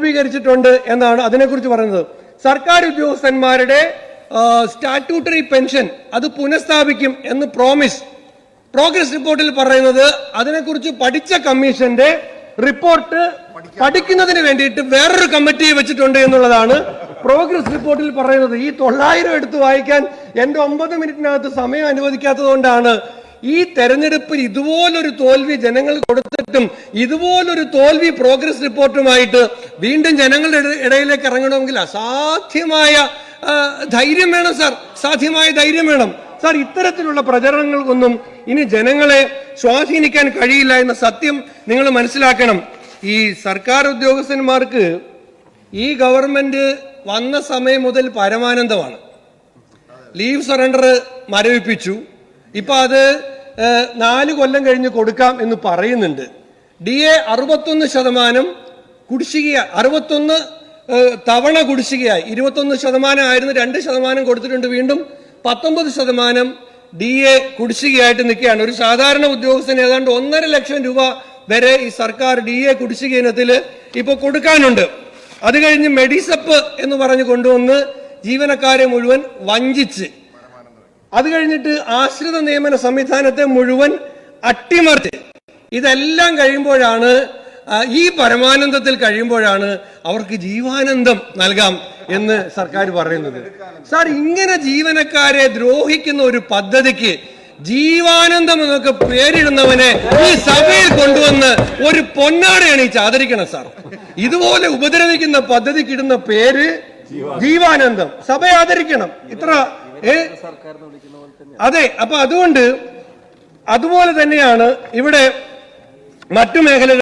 രൂപീകരിച്ചിട്ടുണ്ട് എന്നാണ് അതിനെക്കുറിച്ച് പറയുന്നത്. സർക്കാർ ഉദ്യോഗസ്ഥന്മാരുടെ സ്റ്റാറ്റ്യൂട്ടറി പെൻഷൻ അത് പുനഃസ്ഥാപിക്കും എന്ന് പ്രോഗ്രസ് റിപ്പോർട്ടിൽ പറയുന്നത്. അതിനെക്കുറിച്ച് പഠിച്ച കമ്മീഷന്റെ റിപ്പോർട്ട് പഠിക്കുന്നതിന് വേണ്ടിയിട്ട് വേറൊരു കമ്മിറ്റിയെ വെച്ചിട്ടുണ്ട് എന്നുള്ളതാണ് പ്രോഗ്രസ് റിപ്പോർട്ടിൽ പറയുന്നത്. ഈ 900 എടുത്ത് വായിക്കാൻ എന്റെ 9 മിനിറ്റിനകത്ത് സമയം അനുവദിക്കാത്തതുകൊണ്ടാണ് ഈ തെരഞ്ഞെടുപ്പിൽ ഇതുപോലൊരു തോൽവി ജനങ്ങൾ കൊടുത്തിട്ടും ഇതുപോലൊരു തോൽവി പ്രോഗ്രസ് റിപ്പോർട്ടുമായിട്ട് വീണ്ടും ജനങ്ങളുടെ ഇടയിലേക്ക് ഇറങ്ങണമെങ്കിൽ അസാധ്യമായ ധൈര്യം വേണം സാർ. സാധ്യമായ ധൈര്യം വേണം സാർ. ഇത്തരത്തിലുള്ള പ്രചരണങ്ങൾക്കൊന്നും ഇനി ജനങ്ങളെ സ്വാധീനിക്കാൻ കഴിയില്ല എന്ന സത്യം നിങ്ങൾ മനസ്സിലാക്കണം. ഈ സർക്കാർ ഉദ്യോഗസ്ഥന്മാർക്ക് ഈ ഗവൺമെന്റ് വന്ന സമയം മുതൽ പരമാനന്ദമാണ്. Leave surrender മരവിപ്പിച്ചു. ഇപ്പൊ അത് 4 കൊല്ലം കഴിഞ്ഞ് കൊടുക്കാം എന്ന് പറയുന്നുണ്ട്. DA 61% കുടിശ്ശിക, 61 തവണ കുടിശ്ശികയായി. 21% ആയിരുന്നു, 2% കൊടുത്തിട്ടുണ്ട്. വീണ്ടും 19% DA കുടിശ്ശികയായിട്ട് നിൽക്കുകയാണ്. ഒരു സാധാരണ ഉദ്യോഗസ്ഥന് ഏതാണ്ട് 1.5 ലക്ഷം രൂപ വരെ ഈ സർക്കാർ DA കുടിശ്ശിക ഇനത്തിൽ ഇപ്പൊ കൊടുക്കാനുണ്ട്. അത് കഴിഞ്ഞ് മെഡിസപ്പ് എന്ന് പറഞ്ഞ് കൊണ്ടുവന്ന് ജീവനക്കാരെ മുഴുവൻ വഞ്ചിച്ച്, അത് കഴിഞ്ഞിട്ട് ആശ്രിത നിയമന സംവിധാനത്തെ മുഴുവൻ അട്ടിമറിച്ച്, ഇതെല്ലാം കഴിയുമ്പോഴാണ്, ഈ പരമാനന്ദത്തിൽ കഴിയുമ്പോഴാണ് അവർക്ക് ജീവാനന്ദം നൽകാം എന്ന് സർക്കാർ പറയുന്നത്. സാർ, ഇങ്ങനെ ജീവനക്കാരെ ദ്രോഹിക്കുന്ന ഒരു പദ്ധതിക്ക് ജീവാനന്ദം എന്നൊക്കെ പേരിടുന്നവനെ ഈ സഭയിൽ കൊണ്ടുവന്ന് ഒരു പൊന്നാട അണിയിച്ച് ആദരിക്കണം സാർ. ഇതുപോലെ ഉപദ്രവിക്കുന്ന പദ്ധതിക്ക് ഇടുന്ന പേര് ജീവാനന്ദം. സഭയെ ആദരിക്കണം. ഇത്ര അതെ. അപ്പൊ അതുകൊണ്ട് അതുപോലെ തന്നെയാണ് ഇവിടെ മറ്റു മേഖലകൾ.